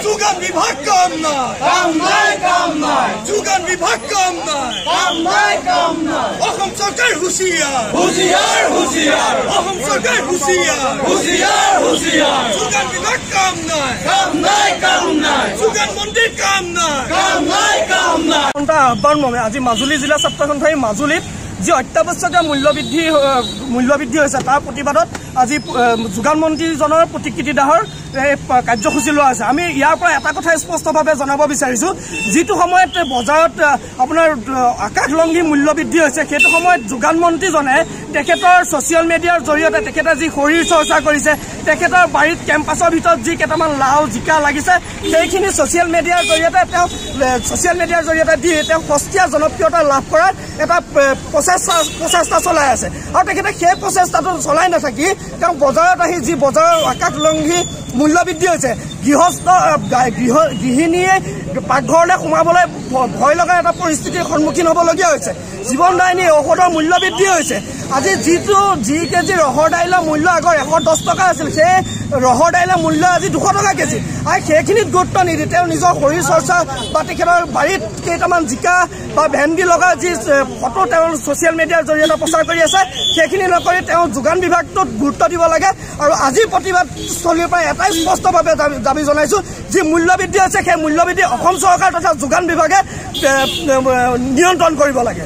যোগান বিভাগ কাম নাই যোগান বিভাগ কাম নাই অসম চৰকাৰ হুঁচিয়াৰ অসম চৰকাৰ হুঁচিয়াৰ যোগান বিভাগ কাম নাই যোগান মন্ত্ৰীৰ কাম নাই আহ্বান মৰ্মে আজি মাজুলী জিলা ছাত্ৰ সন্থাই মাজুলীত যি অত্যাৱশ্যকীয় মূল্যবৃদ্ধি হৈছে তাৰ প্ৰতিবাদত আজি যোগান মন্ত্ৰীজনৰ প্ৰতিকৃতি দাহৰ কাৰ্যসূচী লোৱা হৈছে। আমি ইয়াৰ পৰা এটা কথা স্পষ্টভাৱে জনাব বিচাৰিছোঁ, যিটো সময়ত বজাৰত আপোনাৰ আকাশলংঘী মূল্যবৃদ্ধি হৈছে সেইটো সময়ত যোগান মন্ত্ৰীজনে তেখেতৰ ছ'চিয়েল মিডিয়াৰ জৰিয়তে তেখেতে যি শৰীৰ চৰ্চা কৰিছে, তেখেতৰ বাৰীত কেম্পাছৰ ভিতৰত যি কেইটামান লাও জিকা লাগিছে সেইখিনি ছ'চিয়েল মিডিয়াৰ জৰিয়তে দি তেওঁ সস্তীয়া জনপ্ৰিয়তা লাভ কৰাৰ এটা প্ৰচেষ্টা চলাই আছে। আৰু তেখেতে সেই প্ৰচেষ্টাটো চলাই নাথাকি তেওঁ বজাৰত আহি যি বজাৰৰ আকাশলংঘী মূল্যবৃদ্ধি হৈছে, গৃহিণীয়ে পাকঘৰলৈ সোমাবলৈ ভয় লগা এটা পৰিস্থিতিৰ সন্মুখীন হ'বলগীয়া হৈছে। জীৱনদায়িনী ঔষধৰ মূল্য বৃদ্ধি হৈছে। আজি যি কেজি ৰহৰ দাইলৰ মূল্য আগৰ 110 টকা আছিল, সেই ৰহৰ দাইলৰ মূল্য আজি 200 টকা কেজি। আৰু সেইখিনিত গুৰুত্ব নিদি তেওঁ নিজৰ শৰীৰ চৰ্চা বা তেখেতৰ বাৰীত কেইটামান জিকা বা ভেন্দি লগা যি ফটো তেওঁ ছ'চিয়েল মিডিয়াৰ জৰিয়তে প্ৰচাৰ কৰি আছে, সেইখিনি নকৰি তেওঁ যোগান বিভাগটোত গুৰুত্ব দিব লাগে। আৰু আজিৰ প্ৰতিবাদস্থলীৰ পৰা এটাই স্পষ্টভাৱে দাবী জনাইছোঁ, যি মূল্যবৃদ্ধি হৈছে সেই মূল্যবৃদ্ধি অসম চৰকাৰ তথা যোগান বিভাগে নিয়ন্ত্ৰণ কৰিব লাগে।